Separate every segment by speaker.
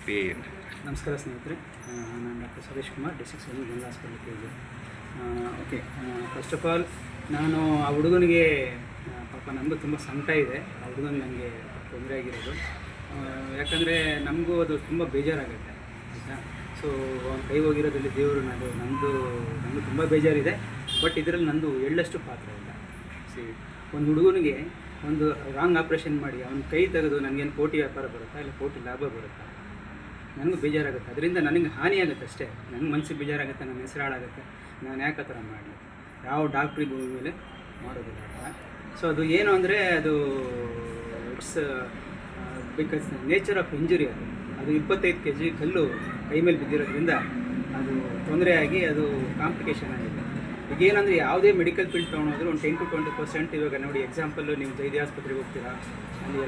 Speaker 1: Pain.
Speaker 2: ನಮಸ್ಕಾರ ಸ್ನೇಹಿತರೆ, ನಾನು doctor Suresh Kumar, district surgeon general hospital KG. Okay, first of all ನಾನು ಆ ಹುಡುಗನಿಗೆ ಪಾಪ ನಮಗೂ ತುಂಬ ಸಂಕಟ ಇದೆ. ಆ ಹುಡುಗನಿಗೆ ನನಗೆ ತೊಂದರೆ ಆಗಿರೋದು, ಯಾಕಂದರೆ ನಮಗೂ ಅದು ತುಂಬ ಬೇಜಾರಾಗುತ್ತೆ ಆಯಿತಾ. ಸೊ ಅವ್ನು ಕೈ ಹೋಗಿರೋದ್ರಲ್ಲಿ ದೇವರು ನಮ್ಮದು ತುಂಬ ಬೇಜಾರಿದೆ. ಬಟ್ ಇದರಲ್ಲಿ ನಂದು ಎಳ್ಳಷ್ಟು ಪಾತ್ರ ಇಲ್ಲ. ಒಂದು ಹುಡುಗನಿಗೆ ಒಂದು ರಾಂಗ್ ಆಪ್ರೇಷನ್ ಮಾಡಿ ಅವನ ಕೈ ತೆಗೆದು ನನಗೇನು ಕೋಟಿ ವ್ಯಾಪಾರ ಬರುತ್ತಾ ಇಲ್ಲ ಕೋಟಿ ಲಾಭ ಬರುತ್ತಾ? ನನಗೂ ಬೇಜಾರಾಗುತ್ತೆ, ಅದರಿಂದ ನನಗೆ ಹಾನಿಯಾಗುತ್ತೆ ಅಷ್ಟೇ. ನನಗೆ ಮನಸ್ಸಿಗೆ ಬೇಜಾರಾಗುತ್ತೆ, ನನ್ನ ಹೆಸರು ಹಾಳಾಗುತ್ತೆ. ನಾನು ಯಾಕೆ ಆ ಥರ ಮಾಡಲಿ? ಯಾವ ಡಾಕ್ಟ್ರಿಗೆ ಭೂಮಿ ಮೇಲೆ ಮಾಡೋದಿಲ್ಲ. ಸೊ ಅದು ಏನು ಅಂದರೆ ಅದು it's because nature of injury. ಅದು 25 kg ಕಲ್ಲು ಕೈ ಮೇಲೆ ಬಿದ್ದಿರೋದ್ರಿಂದ ಅದು ತೊಂದರೆಯಾಗಿ ಅದು ಕಾಂಪ್ಲಿಕೇಶನ್ ಆಗಿದೆ. ಈಗ ಏನಂದರೆ ಯಾವುದೇ ಮೆಡಿಕಲ್ ಫೀಲ್ಡ್ ತೊಗೊಂಡ್ರೆ ಒಂದು 10 to 20% ಇವಾಗ ನೋಡಿ, ಎಕ್ಸಾಂಪಲ್ಲು ನೀವು ಜೈದಿ ಆಸ್ಪತ್ರೆಗೆ ಹೋಗ್ತೀರಾ, ಅಲ್ಲಿ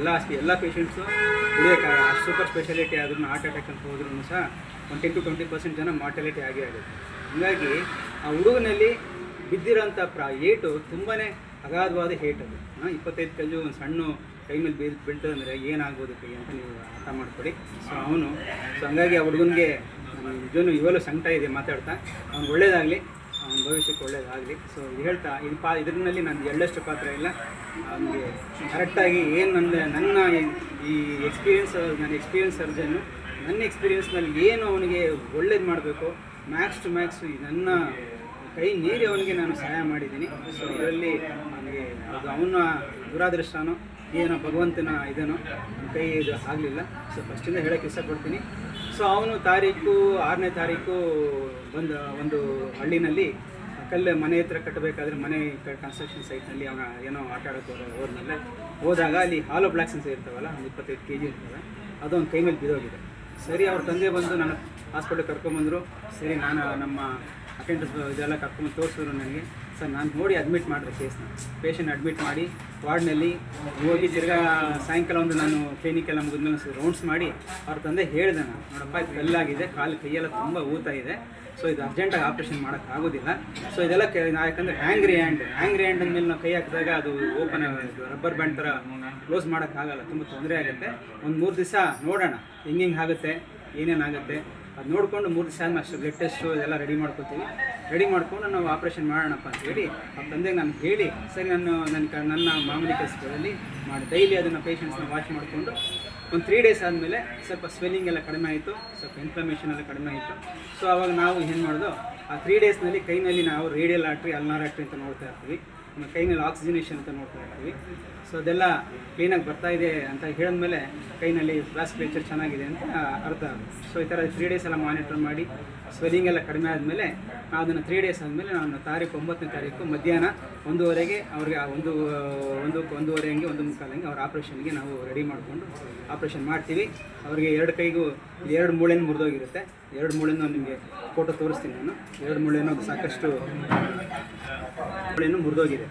Speaker 2: ಎಲ್ಲ ಪೇಷಂಟ್ಸು ಉಳಿಯೋಕ್ಕೆ ಸೂಪರ್ ಸ್ಪೆಷಾಲಿಟಿ ಆದ್ರೂ ಹಾರ್ಟ್ ಅಟ್ಯಾಕ್ ಅಂತ ಹೋದ್ರೂ ಸಹ ಒಂದು 10 to 20% ಜನ ಮಾರ್ಟಾಲಿಟಿ ಆಗೇ ಆಗುತ್ತೆ. ಹೀಗಾಗಿ ಆ ಹುಡುಗನಲ್ಲಿ ಬಿದ್ದಿರೋಂಥ ಏಟು ತುಂಬಾ ಅಗಾಧವಾದ ಹೇಟ್. ಅದು 25 kg ಒಂದು ಸಣ್ಣ ಕೈ ಮೇಲೆ ಬೀಳ್ತದಂದರೆ ಏನಾಗ್ಬೋದು ಕೈ ಅಂತ ನೀವು ಅರ್ಥ ಮಾಡ್ಕೊಳ್ಳಿ. ಸೊ ಹಂಗಾಗಿ ಆ ಹುಡುಗನಿಗೆ ನಿಜವೂ ಇವೆಲ್ಲೂ ಸಂಕಟ ಇದೆ ಮಾತಾಡ್ತಾ. ಅವ್ನು ಒಳ್ಳೇದಾಗಲಿ, ಅವನ ಭವಿಷ್ಯಕ್ಕೆ ಒಳ್ಳೇದಾಗಲಿ. ಸೊ ಹೇಳ್ತಾ ಇದರಲ್ಲಿ ನಾನು ಎಳ್ಳಷ್ಟು ಪಾತ್ರ ಇಲ್ಲ. ಅವನಿಗೆ ಕರೆಕ್ಟಾಗಿ ಏನು ನನ್ನ ಈ ಎಕ್ಸ್ಪೀರಿಯನ್ಸ್ ಸರ್ಜನ್ನು, ನನ್ನ ಎಕ್ಸ್ಪೀರಿಯನ್ಸ್ನಲ್ಲಿ ಏನು ಅವನಿಗೆ ಒಳ್ಳೇದು ಮಾಡಬೇಕು, ಮ್ಯಾಕ್ಸ್ ಟು ಮ್ಯಾಕ್ಸ್ ನನ್ನ ಕೈ ಮೀರಿ ಅವನಿಗೆ ನಾನು ಸಹಾಯ ಮಾಡಿದ್ದೀನಿ. ಸೊ ಇದರಲ್ಲಿ ಅವನಿಗೆ ಅದು ಅವನ ದುರಾದೃಷ್ಟನೋ ಏನೋ ಭಗವಂತನ ಇದನೋ ಕೈ ಇದು ಆಗಲಿಲ್ಲ. ಸೊ ಫಸ್ಟಿಂದ ಹೇಳೋಕ್ಕೆ ಇಷ್ಟಪಡ್ತೀನಿ. ಸೊ ಅವನು 6ನೇ ತಾರೀಕು ಒಂದು ಹಳ್ಳಿನಲ್ಲಿ ಕಲ್ಲು ಮನೆ ಹತ್ರ ಕಟ್ಟಬೇಕಾದ್ರೆ ಮನೆ ಕನ್ಸ್ಟ್ರಕ್ಷನ್ ಸೈಟ್ನಲ್ಲಿ ಅವನ ಏನೋ ಆಟ ಆಡೋಕ್ಕೆ ಹೋದಾಗ ಅಲ್ಲಿ ಹಾಲೋ ಬ್ಲಾಕ್ಸ್ ಅಂತ ಇರ್ತಾವಲ್ಲ, ಒಂದು 25 kg ಇರ್ತವೆ, ಅದು ಒಂದು ಕೈ ಮೇಲೆ ಬಿದ್ದೋಗಿದೆ. ಸರಿ, ಅವ್ರ ತಂದೆ ಬಂದು ನಾನು ಹಾಸ್ಪಿಟ್ಲಿಗೆ ಕರ್ಕೊಂಬಂದರು. ಸರಿ, ನಾನು ನಮ್ಮ ಅಟೆಂಡರ್ಸ್ ಇದೆಲ್ಲ ಕರ್ಕೊಂಡು ತೋರಿಸಿದ್ರು ನನಗೆ. ಸರ್, ನಾನು ನೋಡಿ ಅಡ್ಮಿಟ್ ಮಾಡಿದೆ ಕೇಸ್ನ. ಪೇಷಂಟ್ ಅಡ್ಮಿಟ್ ಮಾಡಿ ವಾರ್ಡ್ನಲ್ಲಿ ಹೋಗಿ ತಿರ್ಗಾ ಸಾಯಂಕಾಲ ಒಂದು ನಾನು ಕ್ಲಿನಿಕ್ಕೆಲ್ಲ ಮುಗಿದ್ಮೇಲೆ ರೌಂಡ್ಸ್ ಮಾಡಿ ಅವ್ರ ತಂದೆ ಹೇಳಿದೆ, ನಾನು ನೋಡಪ್ಪ ಇದು ಕಲ್ಲಾಗಿದೆ, ಕೈಯೆಲ್ಲ ತುಂಬ ಊತ ಇದೆ. ಸೊ ಇದು ಅರ್ಜೆಂಟಾಗಿ ಆಪ್ರೇಷನ್ ಮಾಡೋಕ್ಕಾಗೋದಿಲ್ಲ. ಸೊ ಇದೆಲ್ಲ ಯಾಕಂದರೆ ಹ್ಯಾಂಗ್ರಿ ಹ್ಯಾಂಡ್ ಅಂದಮೇಲೆ ನಾವು ಕೈ ಹಾಕಿದಾಗ ಅದು ಓಪನ್ ರಬ್ಬರ್ ಬ್ಯಾಂಡ್ ಥರ ಕ್ಲೋಸ್ ಮಾಡೋಕ್ಕಾಗಲ್ಲ, ತುಂಬ ತೊಂದರೆ ಆಗುತ್ತೆ. ಒಂದು 3 ದಿವಸ ನೋಡೋಣ ಹೆಂಗೆ ಆಗುತ್ತೆ, ಏನೇನಾಗುತ್ತೆ ಅದು ನೋಡಿಕೊಂಡು 3 ದಿವಸ ಆದಮೇಲೆ ಅಷ್ಟು ಬ್ಲಡ್ ಟೆಸ್ಟು ಇದೆಲ್ಲ ರೆಡಿ ಮಾಡ್ಕೊಂಡು ನಾವು ಆಪ್ರೇಷನ್ ಮಾಡೋಣಪ್ಪ ಅಂತ ಹೇಳಿ ಆ ತಂದೆಗೆ ನಾನು ಹೇಳಿ, ಸರಿ ನನ್ನ ಮಾಮೂಲಿ ಕೆಲಸಗಳಲ್ಲಿ ಮಾಡಿ ಡೈಲಿ ಅದನ್ನು ಪೇಷಂಟ್ಸ್ನ ವಾಚ್ ಮಾಡಿಕೊಂಡು ಒಂದು 3 days ಆದಮೇಲೆ ಸ್ವಲ್ಪ ಸ್ವೆಲ್ಲಿಂಗ್ ಎಲ್ಲ ಕಡಿಮೆ ಆಯಿತು, ಸ್ವಲ್ಪ ಇನ್ಫ್ಲಮೇಷನ್ ಎಲ್ಲ ಕಡಿಮೆ ಆಯಿತು. ಸೊ ಆವಾಗ ನಾವು ಏನು ಮಾಡೋದು, ಆ 3 daysನಲ್ಲಿ ಕೈನಲ್ಲಿ ನಾವು ರೇಡಿಯಲ್ ಆರ್ಟ್ರಿ, ಅಲ್ನಾರ್ ಆರ್ಟ್ರಿ ಅಂತ ನೋಡ್ತಾ ಇರ್ತೀವಿ, ನಮ್ಮ ಕೈನಲ್ಲಿ ಆಕ್ಸಿಜನೇಷನ್ ಅಂತ ನೋಡ್ತಾ ಇರ್ತೀವಿ. ಸೊ ಅದೆಲ್ಲ ಕ್ಲೀನಾಗಿ ಬರ್ತಾ ಇದೆ ಅಂತ ಹೇಳಿದ್ಮೇಲೆ ಕೈನಲ್ಲಿ ವ್ಯಾಸ್ಕ್ಯುಲೇಚರ್ ಚೆನ್ನಾಗಿದೆ ಅಂತ ಅರ್ಥ ಆಗುತ್ತೆ. ಸೊ ಈ ಥರ 3 days ಎಲ್ಲ ಮಾನಿಟರ್ ಮಾಡಿ ಸ್ವೆಲ್ಲಿಂಗ್ ಎಲ್ಲ ಕಡಿಮೆ ಆದಮೇಲೆ ಅದನ್ನು 3 days ಆದಮೇಲೆ ನಾನು 9ನೇ ತಾರೀಕು ಮಧ್ಯಾಹ್ನ 1:30ಗೆ ಅವ್ರಿಗೆ 1:15 ಹಂಗೆ 1:45 ಹಂಗೆ ಅವ್ರ ಆಪ್ರೇಷನ್ಗೆ ನಾವು ರೆಡಿ ಮಾಡಿಕೊಂಡು ಆಪ್ರೇಷನ್ ಮಾಡ್ತೀವಿ. ಅವ್ರಿಗೆ 2 ಕೈಗೂ 2 ಮೂಳೆನೂ ಮುರಿದೋಗಿರುತ್ತೆ. 2 ಮೂಳೆನೂ ನಿಮಗೆ ಫೋಟೋ ತೋರಿಸ್ತೀನಿ ನಾನು. 2 ಮೂಳೆನೂ ಸಾಕಷ್ಟು ಮೂಳೆನೂ ಮುರಿದೋಗಿದೆ.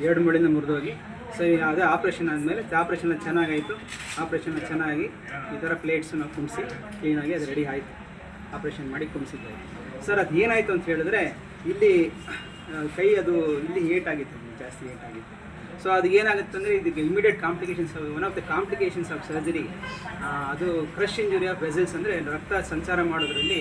Speaker 2: 2 ಮೂಳೆನೂ ಮುರಿದೋಗಿ, ಸೊ ಅದೇ ಆಪ್ರೇಷನ್ ಆದಮೇಲೆ ಆಪ್ರೇಷನ್ ಚೆನ್ನಾಗಾಯಿತು. ಆಪ್ರೇಷನ್ ಚೆನ್ನಾಗಿ ಈ ಥರ ಪ್ಲೇಟ್ಸ್ ನಾವು ಕುಣಿಸಿ ಕ್ಲೀನಾಗಿ ಅದು ರೆಡಿ ಆಯಿತು. ಆಪ್ರೇಷನ್ ಮಾಡಿ ಕುಣಿಸಿದ್ದಾಯಿತು. ಸರ್, ಅದು ಏನಾಯಿತು ಅಂತ ಹೇಳಿದ್ರೆ, ಇಲ್ಲಿ ಕೈ ಅದು ಇಲ್ಲಿ ಏಟಾಗಿತ್ತು, ಜಾಸ್ತಿ ಏಟಾಗಿತ್ತು. ಸೊ ಅದು ಏನಾಗುತ್ತೆ ಅಂದರೆ ಇದಕ್ಕೆ immediate complications, one of the complications of surgery ಅದು ಕ್ರಶ್ ಇಂಜುರಿ ಆಫ್ ವೆಸಲ್ಸ್, ಅಂದರೆ ರಕ್ತ ಸಂಚಾರ ಮಾಡೋದ್ರಲ್ಲಿ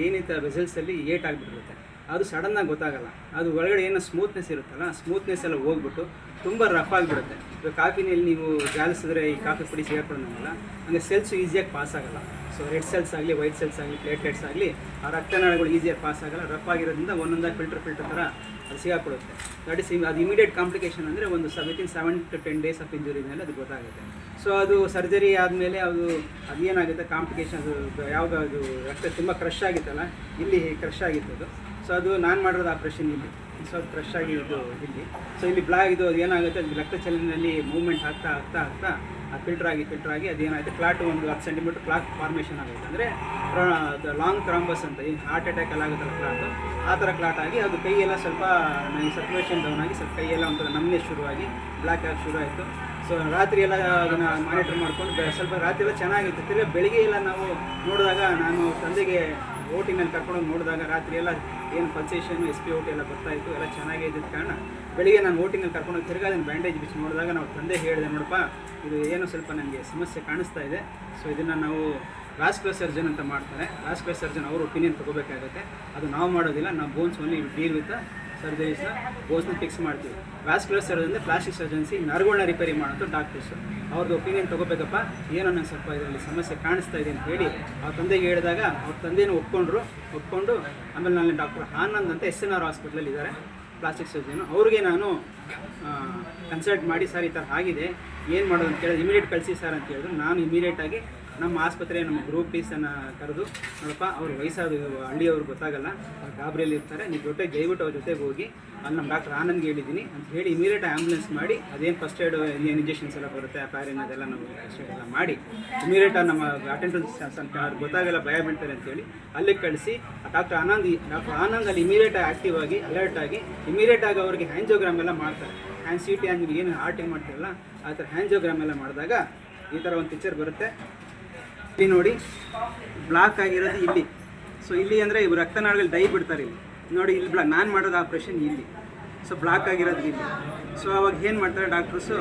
Speaker 2: ಏನಿತ್ತು ವೆಸಲ್ಸಲ್ಲಿ ಏಟಾಗಿಬಿಟ್ಟಿರುತ್ತೆ. ಅದು ಸಡನ್ನಾಗಿ ಗೊತ್ತಾಗಲ್ಲ. ಅದು ಒಳಗಡೆ ಏನೋ ಸ್ಮೂತ್ನೆಸ್ ಇರುತ್ತಲ್ಲ, ಸ್ಮೂತ್ನೆಸ್ ಎಲ್ಲ ಹೋಗ್ಬಿಟ್ಟು ತುಂಬ ರಫ್ ಆಗಿಬಿಡುತ್ತೆ. ಇವಾಗ ಕಾಫಿನಲ್ಲಿ ನೀವು ಜಾಲಿಸಿದ್ರೆ ಈ ಕಾಫಿ ಪುಡಿ ಸೇರ್ಕೊಳ್ಳೋಲ್ಲ, ಹಂಗೆ ಸೆಲ್ಸ್ ಈಸಿಯಾಗಿ ಪಾಸ್ ಆಗೋಲ್ಲ. ಸೊ ರೆಡ್ ಸೆಲ್ಸ್ ಆಗಲಿ, ವೈಟ್ ಸೆಲ್ಸ್ ಆಗಲಿ, ಪ್ಲೇಟ್ಲೆಟ್ಸ್ ಆಗಲಿ, ಆ ರಕ್ತನಾಳಗಳು ಈಸಿಯಾಗಿ ಪಾಸ್ ಆಗೋಲ್ಲ. ರಫ್ ಆಗಿರೋದ್ರಿಂದ ಒಂದೊಂದಾಗಿ ಫಿಲ್ಟರ್ ಥರ ಅದು ಸಿಗಾಕ್ಬಿಡುತ್ತೆ. ದಟ್ ಇಸ್ ಅದು ಇಮಿಡಿಯೇಟ್ ಕಾಂಪ್ಲಿಕೇಶನ್. ಅಂದರೆ ಒಂದು within 7 to 10 days of injury ಮೇಲೆ ಅದು ಗೊತ್ತಾಗುತ್ತೆ. ಸೊ ಅದು ಸರ್ಜರಿ ಆದಮೇಲೆ ಅದೇನಾಗುತ್ತೆ ಕಾಂಪ್ಲಿಕೇಶನ್, ಅದು ಯಾವಾಗ ಅದು ರಕ್ತ ತುಂಬ ಕ್ರಶ್ ಆಗಿತ್ತಲ್ಲ, ಇಲ್ಲಿ ಕ್ರಶ್ ಆಗಿತ್ತು. ಸೊ ಅದು ನಾನು ಮಾಡಿರೋದು ಆಪ್ರೇಷನ್ ಇಲ್ಲಿ. ಸೊ ಅದು ಕ್ರಶ್ ಆಗಿರೋದು ಇಲ್ಲಿ. ಸೊ ಇಲ್ಲಿ ಇದು ಏನಾಗುತ್ತೆ, ಅದು ರಕ್ತ ಚಲನೆಯಲ್ಲಿ ಮೂವ್ಮೆಂಟ್ ಆಗ್ತಾ ಅದು ಫಿಲ್ಟರ್ ಆಗಿ ಅದೇನಾಗುತ್ತೆ, ಕ್ಲಾಟ್ ಒಂದು 10 cm ಕ್ಲಾಟ್ ಫಾರ್ಮೇಷನ್ ಆಗುತ್ತೆ. ಅಂದರೆ ಲಾಂಗ್ ಥ್ರಾಂಬಸ್ ಅಂತ, ಈ ಹಾರ್ಟ್ ಅಟ್ಯಾಕ್ ಎಲ್ಲ ಆಗುತ್ತಲ್ಲ ಕ್ಲಾಟು, ಆ ಥರ ಕ್ಲಾಟ್ ಆಗಿ ಅದು ಕೈಯೆಲ್ಲ ಸ್ವಲ್ಪ ಸರ್ಕ್ಯುಲೇಷನ್ ಡೌನ್ ಆಗಿ ಸ್ವಲ್ಪ ಕೈಯೆಲ್ಲ ಒಂಥರ ನಮ್ಮನೆ ಶುರುವಾಗಿ ಬ್ಲ್ಯಾಕ್ ಆಗಿ ಶುರು ಆಯಿತು. ಸೊ ರಾತ್ರಿ ಎಲ್ಲ ಅದನ್ನು ಮಾನಿಟರ್ ಮಾಡ್ಕೊಂಡು ಸ್ವಲ್ಪ ರಾತ್ರಿ ಎಲ್ಲ ಚೆನ್ನಾಗಿತ್ತು. ತಿರ್ಗಿ ಬೆಳಿಗ್ಗೆ ಎಲ್ಲ ನಾವು ನೋಡಿದಾಗ ನಾನು ತಂದೆಗೆ ಓಟಿನಲ್ಲಿ ಕರ್ಕೊಂಡೋಗಿ ನೋಡಿದಾಗ ರಾತ್ರಿ ಎಲ್ಲ ಏನು ಪಲ್ಸೇಷನು SP OT ಎಲ್ಲ ಬರ್ತಾಯಿತ್ತು, ಎಲ್ಲ ಚೆನ್ನಾಗೇ ಇದ್ದಿದ್ದ ಕಾರಣ ಬೆಳಿಗ್ಗೆ ನಾನು ಓಟಿನಲ್ಲಿ ಕರ್ಕೊಂಡೋಗಿ ತಿರ್ಗಿ ಅದನ್ನು ಬ್ಯಾಂಡೇಜ್ ಬಿಚ್ಚಿ ನೋಡಿದಾಗ ನಾವು ತಂದೆ ಹೇಳಿದೆ, ನೋಡಪ್ಪ ಇದು ಏನೋ ಸ್ವಲ್ಪ ನನಗೆ ಸಮಸ್ಯೆ ಕಾಣಿಸ್ತಾ ಇದೆ. ಸೊ ಇದನ್ನು ನಾವು ವಾಸ್ಕ್ಯುಲರ್ ಸರ್ಜನ್ ಅಂತ ಮಾಡ್ತಾರೆ. ವಾಸ್ಕ್ಯುಲರ್ ಸರ್ಜನ್ ಅವ್ರ ಒಪಿನಿಯನ್ ತೊಗೋಬೇಕಾಗುತ್ತೆ. ಅದು ನಾವು ಮಾಡೋದಿಲ್ಲ, ನಾವು ಬೋನ್ಸ್ ಓನ್ಲಿ ಡೀಲ್ ವಿತ್ ಸರ್ಜರೀಸ್ನ ಬೋನ್ಸ್ನ ಫಿಕ್ಸ್ ಮಾಡ್ತೀವಿ. ವಾಸ್ಕ್ಯುಲರ್ ಸರ್ಜನ್ ಅಂದರೆ ಪ್ಲಾಸ್ಟಿಕ್ ಸರ್ಜನ್ಸಿ, ನರಗಳನ್ನ ರಿಪೇರಿ ಮಾಡೋದು ಡಾಕ್ಟರ್ಸು. ಅವ್ರದ್ದು ಒಪಿನಿಯನ್ ತೊಗೋಬೇಕಪ್ಪ, ಏನೋ ನಂಗೆ ಸ್ವಲ್ಪ ಇದರಲ್ಲಿ ಸಮಸ್ಯೆ ಕಾಣಿಸ್ತಾ ಇದೆ ಅಂತ ಹೇಳಿ ಅವ್ರ ತಂದೆಗೆ ಹೇಳಿದಾಗ ಅವ್ರ ತಂದೆನೂ ಒಪ್ಕೊಂಡು ಆಮೇಲೆ ನಾನು ಡಾಕ್ಟರ್ ಆನಂದ್ ಅಂತ SNR ಹಾಸ್ಪಿಟ್ಲಲ್ಲಿ ಇದ್ದಾರೆ ಪ್ಲಾಸ್ಟಿಕ್ ಸರ್ಜನು. ಅವ್ರಿಗೆ ನಾನು ಕನ್ಸಲ್ಟ್ ಮಾಡಿ, ಸರ್ ಈ ಥರ ಆಗಿದೆ, ಏನು ಮಾಡೋದು ಅಂತ ಕೇಳಿದ್ರೆ ಇಮಿಡಿಯೇಟ್ ಕಳಿಸಿ ಸರ್ ಅಂತ ಹೇಳಿದ್ರು. ನಾನು ಇಮಿಡಿಯೇಟಾಗಿ ನಮ್ಮ ಆಸ್ಪತ್ರೆ ನಮ್ಮ ಗ್ರೂಪ್ ಪೀಸನ್ನು ಕರೆದು, ನೋಡಪ್ಪ ಅವ್ರು ವಯಸ್ಸಾದ ಹಳ್ಳಿಯವ್ರು ಗೊತ್ತಾಗಲ್ಲ, ಅವ್ರು ಗಾಬರಿಯಲ್ಲಿ ಇರ್ತಾರೆ, ನೀವು ಜೊತೆಗೆ ದಯವಿಟ್ಟು ಅವ್ರ ಜೊತೆಗೆ ಹೋಗಿ ಅಲ್ಲಿ ನಮ್ಮ ಡಾಕ್ಟರ್ ಆನಂದ್ಗೆ ಹೇಳಿದ್ದೀನಿ ಅಂತ ಹೇಳಿ ಇಮಿಡಿಯೇಟ್ ಆ್ಯಂಬುಲೆನ್ಸ್ ಮಾಡಿ ಅದೇನು ಫಸ್ಟ್ ಏಡ್ ಏನು ಇಂಜೆಕ್ಷನ್ಸ್ ಎಲ್ಲ ಬರುತ್ತೆ ಪ್ಯಾರಿನ್ ಅದೆಲ್ಲ ನಾವು ಫಸ್ಟ್ ಏಡ್ ಎಲ್ಲ ಮಾಡಿ ಇಮಿಡಿಯೇಟಾಗಿ ನಮ್ಮ ಅಟೆಂಡೆನ್ಸ್ ಅವ್ರಿಗೆ ಗೊತ್ತಾಗಲ್ಲ, ಭಯ ಬೀಳ್ತಾರೆ ಅಂತೇಳಿ ಅಲ್ಲಿಗೆ ಕಳಿಸಿ ಡಾಕ್ಟರ್ ಆನಂದ್ ಅಲ್ಲಿ ಇಮಿಡಿಯೇಟಾಗಿ ಆ್ಯಕ್ಟಿವ್ ಆಗಿ ಅಲರ್ಟ್ ಆಗಿ ಇಮಿಡಿಯೇಟಾಗಿ ಅವ್ರಿಗೆ ಹ್ಯಾಂಜಿಯೋಗ್ರಾಮ್ ಎಲ್ಲ ಮಾಡ್ತಾರೆ. CT ಹ್ಯಾಂಗ್ ಏನು ಹಾರ್ಟಿಂಗ್ ಮಾಡ್ತಾರಲ್ಲ ಆ ಥರ ಹ್ಯಾಂಜಿಯೋಗ್ರಾಮ್ ಎಲ್ಲ ಮಾಡಿದಾಗ ಈ ಥರ ಒಂದು ಪಿಕ್ಚರ್ ಬರುತ್ತೆ. ಇಲ್ಲಿ ನೋಡಿ ಬ್ಲಾಕ್ ಆಗಿರೋದು ಇಲ್ಲಿ. ಸೊ ಇಲ್ಲಿ ಅಂದರೆ ಇವು ರಕ್ತನಾಳಗಳು ಡೈ ಬಿಡ್ತಾರೆ ಇಲ್ಲಿ ನೋಡಿ, ಇಲ್ಲಿ ನಾನು ಮಾಡೋದು ಆಪ್ರೇಷನ್ ಇಲ್ಲಿ. ಸೊ ಬ್ಲಾಕ್ ಆಗಿರೋದು ಇಲ್ಲಿ. ಸೊ ಅವಾಗ ಏನು ಮಾಡ್ತಾರೆ ಡಾಕ್ಟರ್ಸು,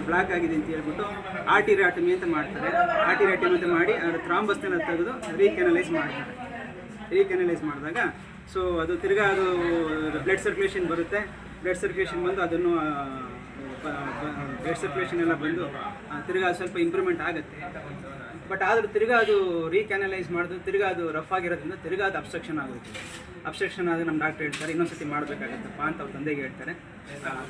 Speaker 2: ಬ್ಲಾಕ್ ಆಗಿದೆ ಅಂತ ಹೇಳ್ಬಿಟ್ಟು ಆರ್ಟಿರಿಯಾಟಮಿ ಅಂತ ಮಾಡ್ತಾರೆ. ಆರ್ಟಿರಿಯಾಟಮಿ ಅಂತ ಮಾಡಿ ಅದರ ಥ್ರಾಂಬಸ್ನ ತೆಗೆದು ರೀಕೆನಲೈಸ್ ಮಾಡ್ತಾರೆ. ರೀಕೆನಲೈಸ್ ಮಾಡಿದಾಗ ಸೊ ಅದು ತಿರ್ಗಾ ಅದು ಬ್ಲಡ್ ಸರ್ಕ್ಯುಲೇಷನ್ ಬರುತ್ತೆ. ಬ್ಲಡ್ ಸರ್ಕ್ಯುಲೇಷನ್ ಬಂದು ಅದನ್ನು ಬ್ಲಡ್ ಸರ್ಕ್ಯುಲೇಷನ್ ಎಲ್ಲ ಬಂದು ತಿರ್ಗಾ ಸ್ವಲ್ಪ ಇಂಪ್ರೂವ್ಮೆಂಟ್ ಆಗುತ್ತೆ. ಬಟ್ ಆದರೂ ತಿರ್ಗಾ ಅದು ರೀಕ್ಯಾನಲೈಸ್ ಮಾಡಿದ್ರು ತಿರ್ಗಾ ಅದು ರಫ್ ಆಗಿರೋದ್ರಿಂದ ತಿರ್ಗಾ ಅದು ಅಬ್ಸ್ಟ್ರಕ್ಷನ್ ಆಗುತ್ತೆ. ಅಬ್ಸ್ಟ್ರಕ್ಷನ್ ಆದರೆ ನಮ್ಮ ಡಾಕ್ಟರ್ ಹೇಳ್ತಾರೆ ಇನ್ನೊಂದು ಸತಿ ಮಾಡಬೇಕಾಗತ್ತಪ್ಪ ಅಂತ ಅವ್ರ ತಂದೆಗೆ ಹೇಳ್ತಾರೆ.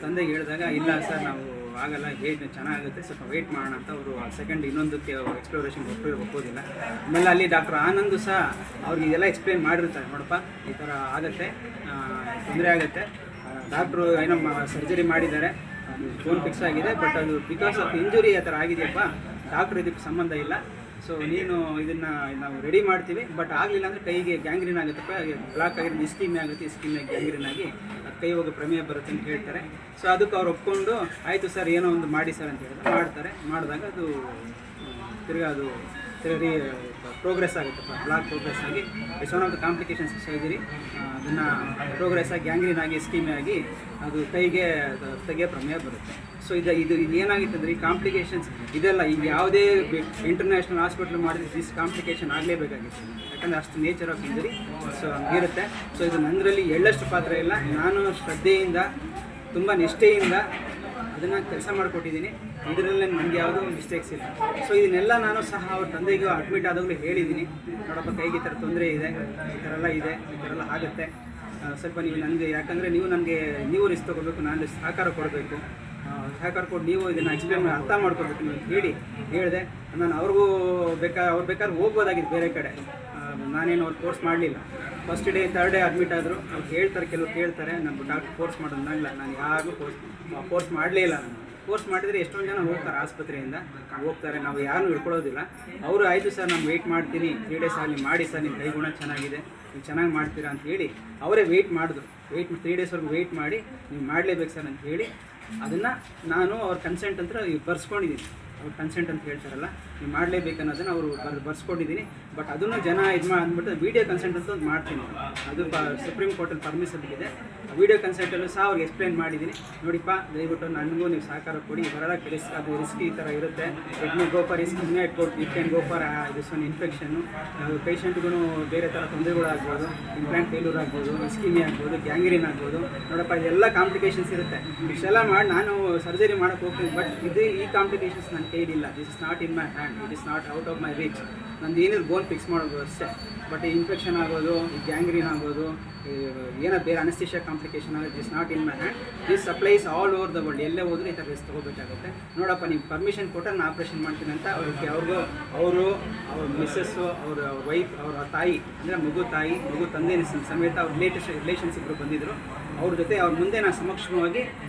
Speaker 2: ತಂದೆಗೆ ಹೇಳಿದಾಗ ಇಲ್ಲ ಸರ್ ನಾವು ಆಗಲ್ಲ, ಚೆನ್ನಾಗುತ್ತೆ, ಸ್ವಲ್ಪ ವೆಯ್ಟ್ ಮಾಡೋಣ ಅಂತ ಅವರು ಸೆಕೆಂಡ್ ಇನ್ನೊಂದಕ್ಕೆ ಎಕ್ಸ್ಪ್ಲೋರೇಷನ್ ಒಪ್ಪೋದಿಲ್ಲ. ಆಮೇಲೆ ಅಲ್ಲಿ ಡಾಕ್ಟರ್ ಆನಂದ್ ಸಹ ಅವ್ರಿಗೆ ಇದೆಲ್ಲ ಎಕ್ಸ್ಪ್ಲೇನ್ ಮಾಡಿರ್ತಾರೆ, ನೋಡಪ್ಪ ಈ ಥರ ಆಗುತ್ತೆ, ತೊಂದರೆ ಆಗುತ್ತೆ, ಡಾಕ್ಟ್ರು ಏನೋ ಸರ್ಜರಿ ಮಾಡಿದ್ದಾರೆ, ಬೋನ್ ಫಿಕ್ಸ್ ಆಗಿದೆ, ಬಟ್ ಅದು ಬಿಕಾಸ್ ಆಫ್ ಇಂಜುರಿ ಆ ಥರ ಆಗಿದೆಯಪ್ಪ, ಡಾಕ್ಟ್ರು ಇದಕ್ಕೆ ಸಂಬಂಧ ಇಲ್ಲ. ಸೊ ನೀನು ಇದನ್ನು ನಾವು ರೆಡಿ ಮಾಡ್ತೀವಿ, ಬಟ್ ಆಗಲಿಲ್ಲ ಅಂದರೆ ಕೈಗೆ ಗ್ಯಾಂಗ್ರೀನ್ ಆಗುತ್ತಪ್ಪ, ಬ್ಲಾಕ್ ಆಗಿರೋದು ಇಸ್ಕೀಮೆ ಆಗುತ್ತೆ, ಇಸ್ಕೀಮೆ ಗ್ಯಾಂಗ್ರೀನ್ ಆಗಿ ಕೈ ಹೋಗಿ ಪ್ರಮೇಯ ಬರುತ್ತೆ ಅಂತ ಹೇಳ್ತಾರೆ. ಸೊ ಅದಕ್ಕೆ ಅವ್ರು ಒಪ್ಕೊಂಡು ಆಯಿತು ಸರ್ ಏನೋ ಒಂದು ಮಾಡಿ ಸರ್ ಅಂತ ಹೇಳಿದ್ರೆ ಮಾಡ್ತಾರೆ. ಮಾಡಿದಾಗ ಅದು ತಿರ್ಗಾ ಅದು ಪ್ರೋಗ್ರೆಸ್ ಆಗುತ್ತಪ್ಪ, ಬ್ಲಾಕ್ ಪ್ರೋಗ್ರೆಸ್ ಆಗಿ it's one of the complications surgery. ಅದನ್ನು ಪ್ರೋಗ್ರೆಸ್ ಆಗಿ ಗ್ಯಾಂಗ್ರೀನ್ ಆಗಿ ಸ್ಕೀಮೆ ಆಗಿ ಅದು ಕೈಗೆ ತೆಗೆಯೋ ಪ್ರಮೇಯ ಬರುತ್ತೆ. ಸೊ ಇದು ಏನಾಗಿತ್ತು ಅಂದರೆ ಈ ಕಾಂಪ್ಲಿಕೇಶನ್ಸ್ ಇದೆಲ್ಲ ಈಗ ಯಾವುದೇ ಇಂಟರ್ನ್ಯಾಷನಲ್ ಹಾಸ್ಪಿಟ್ಲ್ ಮಾಡಿದ್ರೆ ದಿಸ್ ಕಾಂಪ್ಲಿಕೇಶನ್ ಆಗಲೇಬೇಕಾಗಿತ್ತು, ಯಾಕಂದರೆ ಅಷ್ಟು ನೇಚರ್ ಆಫ್ ಇಂಜರಿ ಸೊ ಹಂಗಿರುತ್ತೆ. ಸೊ ಇದು ನನ್ನರಲ್ಲಿ ಎಳ್ಳಷ್ಟು ಪಾತ್ರ ಇಲ್ಲ, ನಾನು ಶ್ರದ್ಧೆಯಿಂದ ತುಂಬ ನಿಷ್ಠೆಯಿಂದ ಅದನ್ನು ಕೆಲಸ ಮಾಡಿಕೊಟ್ಟಿದ್ದೀನಿ. ಇದರಲ್ಲಿ ನನಗೆ ಯಾವುದೋ ಮಿಸ್ಟೇಕ್ಸ್ ಇಲ್ಲ. ಸೊ ಇದನ್ನೆಲ್ಲ ನಾನು ಸಹ ಅವ್ರ ತಂದೆಗೂ ಅಡ್ಮಿಟ್ ಆದಾಗಲೂ ಹೇಳಿದ್ದೀನಿ, ನೋಡಪ್ಪ ಕೈಗೆ ಈ ಥರ ತೊಂದರೆ ಇದೆ, ಈ ಥರ ಎಲ್ಲ ಇದೆ, ಈ ಥರ ಎಲ್ಲ ಆಗುತ್ತೆ, ಸ್ವಲ್ಪ ನೀವು ನನಗೆ, ಯಾಕಂದರೆ ನೀವು ರಿಸ್ಕ್ ತೊಗೋಬೇಕು, ನಾನು ಸಹಕಾರ ಕೊಡಬೇಕು, ಸಹಕಾರ ಕೊಟ್ಟು ನೀವು ಇದನ್ನು ಎಕ್ಸ್ಪ್ಲೇನ್ ಅರ್ಥ ಮಾಡ್ಕೊಳ್ಬೇಕು ನೀವು ಹೇಳಿದೆ. ನಾನು ಅವ್ರು ಬೇಕಾದ್ರೆ ಹೋಗ್ಬೋದಾಗಿತ್ತು ಬೇರೆ ಕಡೆ, ನಾನೇನು ಅವ್ರು ಫೋರ್ಸ್ ಮಾಡಲಿಲ್ಲ. First day third day admit ಆದರು, ಅವ್ರು ಹೇಳ್ತಾರೆ, ಕೆಲವರು ಕೇಳ್ತಾರೆ, ನಮ್ಮ ಡಾಕ್ಟರ್ ಫೋರ್ಸ್ ಮಾಡೋದಾಗಲ್ಲ, ನಾನು ಯಾರಿಗೂ ಫೋರ್ಸ್ ಮಾಡಲೇ ಇಲ್ಲ. ನಾನು ಫೋರ್ಸ್ ಮಾಡಿದರೆ ಎಷ್ಟೊಂದು ಜನ ಹೋಗ್ತಾರೆ, ಆಸ್ಪತ್ರೆಯಿಂದ ಹೋಗ್ತಾರೆ, ನಾವು ಯಾರನ್ನೂ ಹಿಡ್ಕೊಳ್ಳೋದಿಲ್ಲ. ಅವರು ಆಯಿತು ಸರ್ ನಾನು ವೆಯ್ಟ್ ಮಾಡ್ತೀನಿ, 3 ಡೇಸ್ ಆಗಲಿ ಮಾಡಿ ಸರ್, ನಿಮ್ಮ ಕೈಗುಣ ಚೆನ್ನಾಗಿದೆ, ನೀವು ಚೆನ್ನಾಗಿ ಮಾಡ್ತೀರಾ ಅಂತ ಹೇಳಿ ಅವರೇ ವೆಯ್ಟ್ 3 ಡೇಸ್ವರೆಗೂ ವೆಯ್ಟ್ ಮಾಡಿ ನೀವು ಮಾಡಲೇಬೇಕು ಸರ್ ಅಂತ ಹೇಳಿ ಅದನ್ನು ನಾನು ಅವ್ರ ಕನ್ಸೆಂಟ್ ಅಂತ ಬರ್ಸ್ಕೊಂಡಿದ್ದೀನಿ. ಅವ್ರ ಕನ್ಸೆಂಟ್ ಅಂತ ಹೇಳ್ತಾರಲ್ಲ, ನೀವು ಮಾಡಲೇಬೇಕು ಅನ್ನೋದನ್ನು ಅವರು ಬರ್ಸ್ಕೊಂಡಿದ್ದೀನಿ. ಬಟ್ ಅದನ್ನು ಜನ ಅಂದ್ಬಿಟ್ಟು ವೀಡಿಯೋ ಕನ್ಸೆಂಟ್ ಅಂತ ಒಂದು ಮಾಡ್ತೀನಿ, ಅದು ಸುಪ್ರೀಂ ಕೋರ್ಟಲ್ಲಿ ಪರ್ಮಿಸಬಲ್ ಇದೆ. ವೀಡಿಯೋ ಕನ್ಸೆಂಟಲ್ಲೂ ಸಹ ಅವ್ರಿಗೆ ಎಕ್ಸ್ಪ್ಲೇನ್ ಮಾಡಿದ್ದೀನಿ, ನೋಡಿಪ್ಪ ದಯವಿಟ್ಟು ನನಗೂ ನೀವು ಸಹಕಾರ ಕೊಡಿ, ಬರೋಲ್ಲ ಅದು ರಿಸ್ಕ್ ಈ ಥರ ಇರುತ್ತೆ, it may go for risk, it can go for this one infection, ಪೇಷಂಟ್ಗೂ ಬೇರೆ ಥರ ತೊಂದರೆಗಳಾಗ್ಬೋದು, ಇಂಪ್ಲಾಂಟ್ ಫೇಲ್ಯೂರ್ ಆಗ್ಬೋದು, ಇಸ್ಕಿಮಿ ಆಗ್ಬೋದು, ಗ್ಯಾಂಗ್ರೀನ್ ಆಗ್ಬೋದು, ನೋಡಪ್ಪ ಇದೆಲ್ಲ ಕಾಂಪ್ಲಿಕೇಶನ್ಸ್ ಇರುತ್ತೆ. ಇಷ್ಟೆಲ್ಲ ಮಾಡಿ ನಾನು ಸರ್ಜರಿ ಮಾಡೋಕ್ಕೆ ಹೋಗ್ತೀನಿ, ಬಟ್ ಈ ಕಾಂಪ್ಲಿಕೇಶನ್ಸ್ ನನ್ನ ಕೈಲಿಲ್ಲ. This is not in my hand, it is not out of my reach. ನಂದು ಏನಿದ್ರು ಬೋನ್ ಫಿಕ್ಸ್ ಮಾಡೋದು ಅಷ್ಟೇ. ಬಟ್ ಇನ್ಫೆಕ್ಷನ್ ಆಗೋದು, ಗ್ಯಾಂಗ್ರೀನ್ ಆಗೋದು, ಏನೋ ಬೇರೆ ಅನಸ್ತಿಷಿಯಾ ಕಾಂಪ್ಲಿಕೇಶನ್ ಆಗೋದು, this not in my hand. This supplies all over the world. ಎಲ್ಲೇ ಹೋದರೂ ಈ ಥರ ರಿಸ್ಕ್ ತೊಗೋಬೇಕಾಗುತ್ತೆ. ನೋಡಪ್ಪ ನೀವು ಪರ್ಮಿಷನ್ ಕೊಟ್ಟರೆ ನಾನು ಆಪ್ರೇಷನ್ ಮಾಡ್ತೀನಿ ಅಂತ ಅವ್ರ ಮಿಸ್ಸಸ್ಸು, ಅವ್ರ ವೈಫ್, ಅವರ ತಾಯಿ ಅಂದರೆ ಮಗು ತಂದೆ ಸಮೇತ ಅವ್ರ ರಿಲೇಷನ್ಸ್ ಇಬ್ಬರು ಬಂದಿದ್ದರು. ಅವ್ರ ಜೊತೆ ಅವ್ರ ಮುಂದೆ ನಾನು ಸಮಕ್ಷಮವಾಗಿ